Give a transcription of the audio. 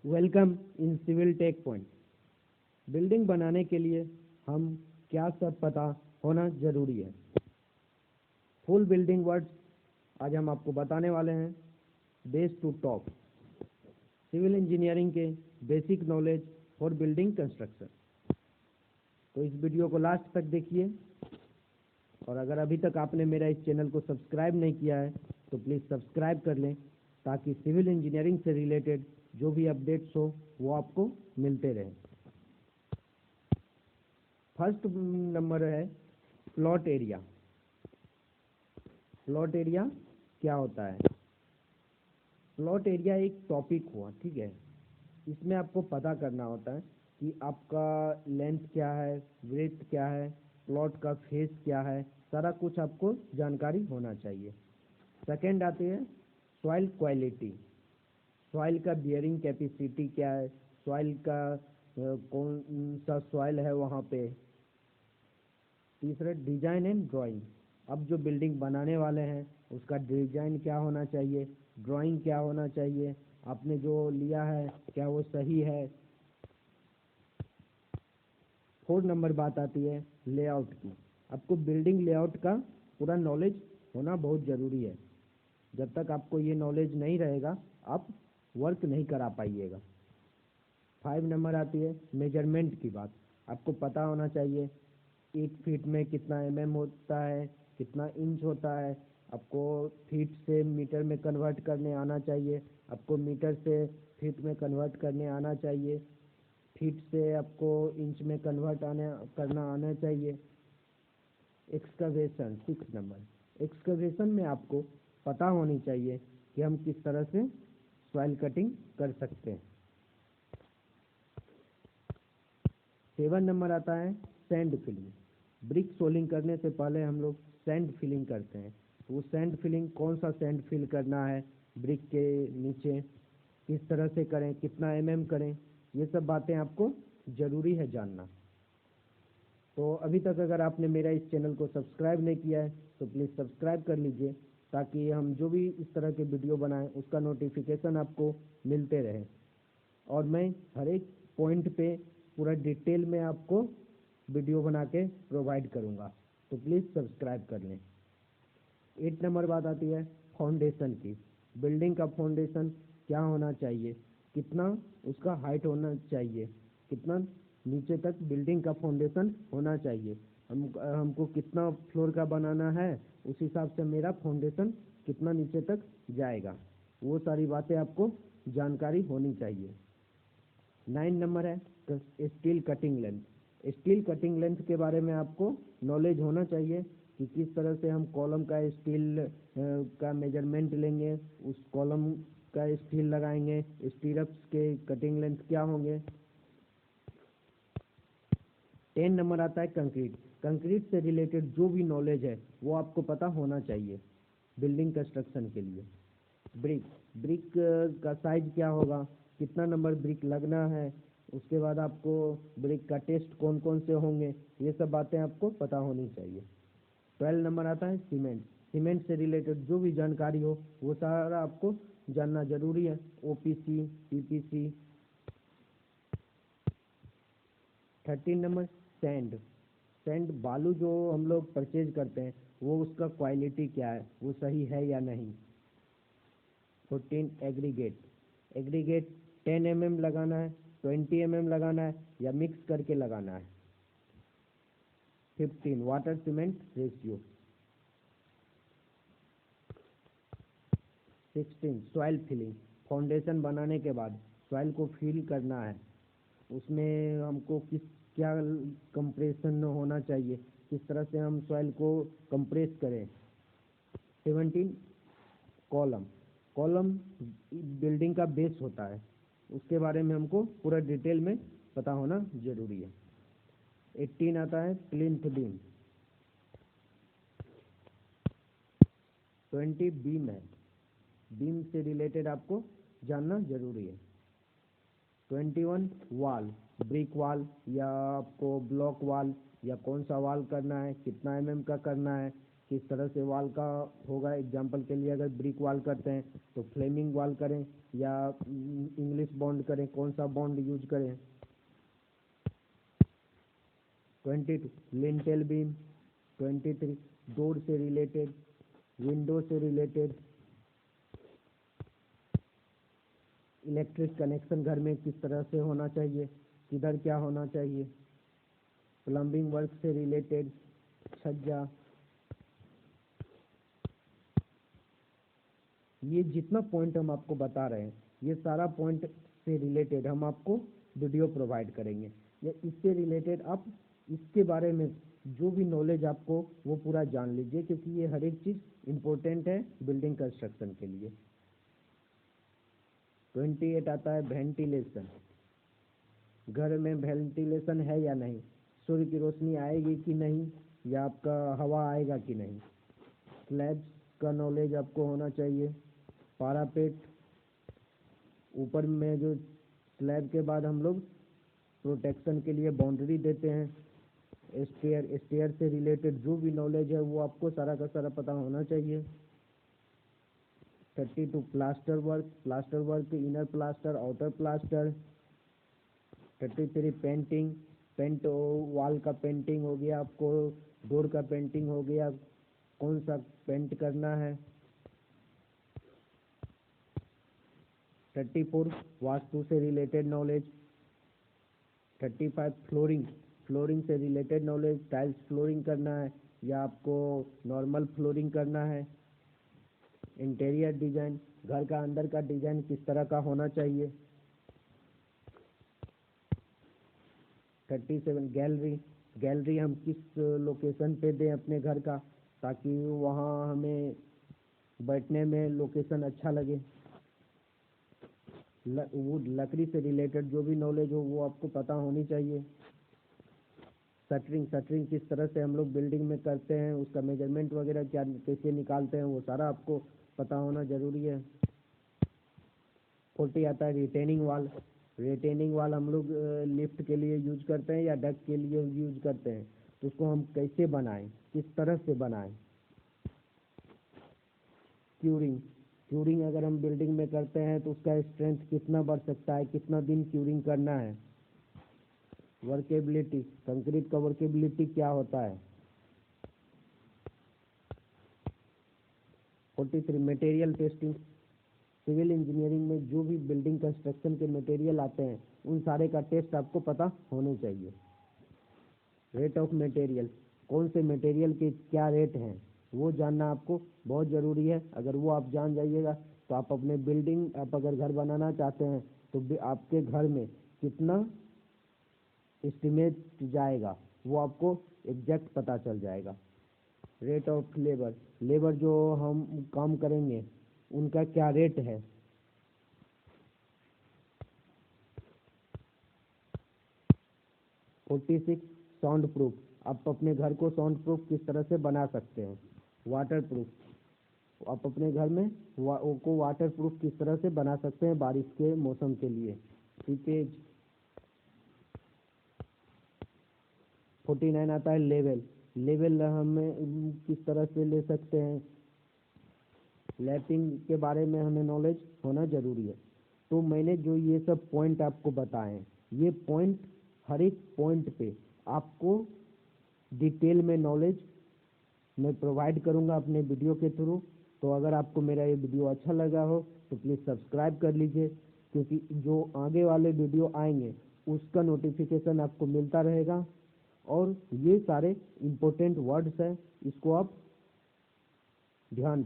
Welcome in civil tech point. Building बनाने के लिए हम क्या सब पता होना जरूरी है। फुल बिल्डिंग वर्ड्स आज हम आपको बताने वाले हैं, base to top, civil engineering के basic knowledge for building construction. तो इस वीडियो को लास्ट तक देखिए, और अगर अभी तक आपने मेरा इस चैनल को सब्सक्राइब नहीं किया है तो प्लीज़ सब्सक्राइब कर लें, ताकि सिविल इंजीनियरिंग से रिलेटेड जो भी अपडेट्स हो वो आपको मिलते रहें। फर्स्ट नंबर है प्लॉट एरिया। प्लॉट एरिया क्या होता है? प्लॉट एरिया एक टॉपिक हुआ, ठीक है। इसमें आपको पता करना होता है कि आपका लेंथ क्या है, ब्रेथ क्या है, प्लॉट का फेस क्या है, सारा कुछ आपको जानकारी होना चाहिए। सेकंड आती है सॉइल क्वालिटी। सॉइल का बियरिंग कैपेसिटी क्या है, सॉइल का कौन सा सॉइल है वहाँ पे। तीसरा डिजाइन एंड ड्राइंग। अब जो बिल्डिंग बनाने वाले हैं उसका डिजाइन क्या होना चाहिए, ड्राइंग क्या होना चाहिए, आपने जो लिया है क्या वो सही है। फोर्थ नंबर बात आती है लेआउट की। आपको बिल्डिंग लेआउट का पूरा नॉलेज होना बहुत ज़रूरी है। जब तक आपको ये नॉलेज नहीं रहेगा आप वर्क नहीं करा पाइएगा। 5 नंबर आती है मेजरमेंट की बात। आपको पता होना चाहिए 1 फीट में कितना mm होता है, कितना इंच होता है। आपको फीट से मीटर में कन्वर्ट करने आना चाहिए, आपको मीटर से फीट में कन्वर्ट करने आना चाहिए, फीट से आपको इंच में कन्वर्ट करना आना चाहिए। Excavation 6 number. एक्सकवेशन में आपको पता होनी चाहिए कि हम किस तरह से सॉइल कटिंग कर सकते हैं। 7 नंबर आता है सैंड फिलिंग। ब्रिक सोलिंग करने से पहले हम लोग सैंड फिलिंग करते हैं। तो वो सैंड फिलिंग कौन सा सैंड फिल करना है ब्रिक के नीचे, किस तरह से करें, कितना mm करें, ये सब बातें आपको ज़रूरी है जानना। तो अभी तक अगर आपने मेरा इस चैनल को सब्सक्राइब नहीं किया है तो प्लीज़ सब्सक्राइब कर लीजिए, ताकि हम जो भी इस तरह के वीडियो बनाएं उसका नोटिफिकेशन आपको मिलते रहे, और मैं हर एक पॉइंट पे पूरा डिटेल में आपको वीडियो बना के प्रोवाइड करूँगा। तो प्लीज़ सब्सक्राइब कर लें। 8 नंबर बात आती है फाउंडेशन की। बिल्डिंग का फाउंडेशन क्या होना चाहिए, कितना उसका हाइट होना चाहिए, कितना नीचे तक बिल्डिंग का फाउंडेशन होना चाहिए, हमको कितना फ्लोर का बनाना है, उस हिसाब से मेरा फाउंडेशन कितना नीचे तक जाएगा, वो सारी बातें आपको जानकारी होनी चाहिए। 9 नंबर है steel cutting length. Steel cutting length के बारे में आपको नॉलेज होना चाहिए कि किस तरह से हम कॉलम का स्टील का मेजरमेंट लेंगे, उस कॉलम का स्टील लगाएंगे, स्टीरअप्स के कटिंग लेंथ क्या होंगे। 10 नंबर आता है कंक्रीट। कंक्रीट से रिलेटेड जो भी नॉलेज है वो आपको पता होना चाहिए बिल्डिंग कंस्ट्रक्शन के लिए। ब्रिक, ब्रिक का साइज क्या होगा, कितना नंबर ब्रिक लगना है, उसके बाद आपको ब्रिक का टेस्ट कौन कौन से होंगे, ये सब बातें आपको पता होनी चाहिए। 12 नंबर आता है सीमेंट। सीमेंट से रिलेटेड जो भी जानकारी हो वो सारा आपको जानना जरूरी है। OPC, PPC। 13 number send. Sand बालू जो हम लोग परचेज करते हैं वो उसका क्वालिटी क्या है, वो सही है या नहीं। 14 एग्रीगेट। एग्रीगेट 10 mm लगाना है, 20 mm लगाना है या मिक्स करके लगाना है। 15 water cement ratio. 16 soil filling. Foundation बनाने के बाद सॉइल को फिल करना है, उसमें हमको क्या कंप्रेशन होना चाहिए, किस तरह से हम सॉइल को कंप्रेस करें। 17 कॉलम। कॉलम बिल्डिंग का बेस होता है, उसके बारे में हमको पूरा डिटेल में पता होना जरूरी है। 18 आता है प्लिंथ बीम। 20 बीम है, बीम से रिलेटेड आपको जानना जरूरी है। 21 वाल, ब्रिक वाल या आपको ब्लॉक वाल या कौन सा वाल करना है, कितना mm का करना है, किस तरह से वॉल का होगा। एग्जाम्पल के लिए अगर ब्रिक वॉल करते हैं तो फ्लेमिंग वॉल करें या इंग्लिश बॉन्ड करें, कौन सा बॉन्ड यूज करें। 22 लिंटेल बीम। 23 डोर से रिलेटेड, विंडो से रिलेटेड। इलेक्ट्रिक कनेक्शन घर में किस तरह से होना चाहिए, किधर क्या होना चाहिए। प्लम्बिंग वर्क से रिलेटेड, छज्जा। ये जितना पॉइंट हम आपको बता रहे हैं ये सारा पॉइंट से रिलेटेड हम आपको वीडियो प्रोवाइड करेंगे, या इससे रिलेटेड आप इसके बारे में जो भी नॉलेज आपको वो पूरा जान लीजिए, क्योंकि ये हर एक चीज़ इम्पोर्टेंट है बिल्डिंग कंस्ट्रक्शन के लिए। 28 आता है वेंटिलेशन। घर में वेंटिलेशन है या नहीं, सूर्य की रोशनी आएगी कि नहीं, या आपका हवा आएगा कि नहीं। स्लैब्स का नॉलेज आपको होना चाहिए। पारापेट, ऊपर में जो स्लैब के बाद हम लोग प्रोटेक्शन के लिए बाउंड्री देते हैं। स्टेयर से रिलेटेड जो भी नॉलेज है वो आपको सारा का सारा पता होना चाहिए। 32 plaster work, inner plaster, outer plaster. 33 painting, paint wall का पेंटिंग हो गया, आपको डोर का पेंटिंग हो गया, कौन सा पेंट करना है। 34 वास्तु से रिलेटेड नॉलेज। 35 फ्लोरिंग से रिलेटेड नॉलेज, टाइल्स फ्लोरिंग करना है या आपको नॉर्मल फ्लोरिंग करना है। इंटीरियर डिजाइन, घर का अंदर का डिजाइन किस तरह का होना चाहिए। 37 गैलरी हम किस लोकेशन पे दें अपने घर का, ताकि वहाँ हमें बैठने में लोकेशन अच्छा लगे। वुड, लकड़ी से रिलेटेड जो भी नॉलेज हो वो आपको पता होनी चाहिए। शटरिंग किस तरह से हम लोग बिल्डिंग में करते हैं, उसका मेजरमेंट वगैरह क्या कैसे निकालते हैं, वो सारा आपको पता होना जरूरी है। 40 आता है रिटेनिंग वाल हम लोग लिफ्ट के लिए यूज करते हैं या डक के लिए यूज करते हैं, तो उसको हम कैसे बनाएं, किस तरह से बनाएं। क्यूरिंग अगर हम बिल्डिंग में करते हैं तो उसका स्ट्रेंथ कितना बढ़ सकता है, कितना दिन क्यूरिंग करना है। वर्केबिलिटी, कंक्रीट का वर्केबिलिटी क्या होता है। 43 मटेरियल टेस्टिंग, सिविल इंजीनियरिंग में जो भी बिल्डिंग कंस्ट्रक्शन के मटेरियल आते हैं उन सारे का टेस्ट आपको पता होने चाहिए। रेट ऑफ मटेरियल, कौन से मटेरियल के क्या रेट हैं वो जानना आपको बहुत ज़रूरी है। अगर वो आप जान जाइएगा तो आप अपने बिल्डिंग, आप अगर घर बनाना चाहते हैं तो आपके घर में कितना एस्टिमेट जाएगा वो आपको एग्जैक्ट पता चल जाएगा। रेट ऑफ लेबर जो हम काम करेंगे उनका क्या रेट है। 46 साउंड प्रूफ, आप अपने घर को साउंड प्रूफ किस तरह से बना सकते हैं। वाटर प्रूफ, आप अपने घर में को वाटर प्रूफ किस तरह से बना सकते हैं बारिश के मौसम के लिए। सीपेज। 49 आता है लेवल हमें किस तरह से ले सकते हैं। लैपिंग के बारे में हमें नॉलेज होना जरूरी है। तो मैंने जो ये सब पॉइंट आपको बताए हैं, ये पॉइंट हर एक पॉइंट पे आपको डिटेल में नॉलेज मैं प्रोवाइड करूंगा अपने वीडियो के थ्रू। तो अगर आपको मेरा ये वीडियो अच्छा लगा हो तो प्लीज़ सब्सक्राइब कर लीजिए, क्योंकि जो आगे वाले वीडियो आएंगे उसका नोटिफिकेशन आपको मिलता रहेगा। और ये सारे इम्पोर्टेंट वर्ड्स हैं, इसको आप ध्यान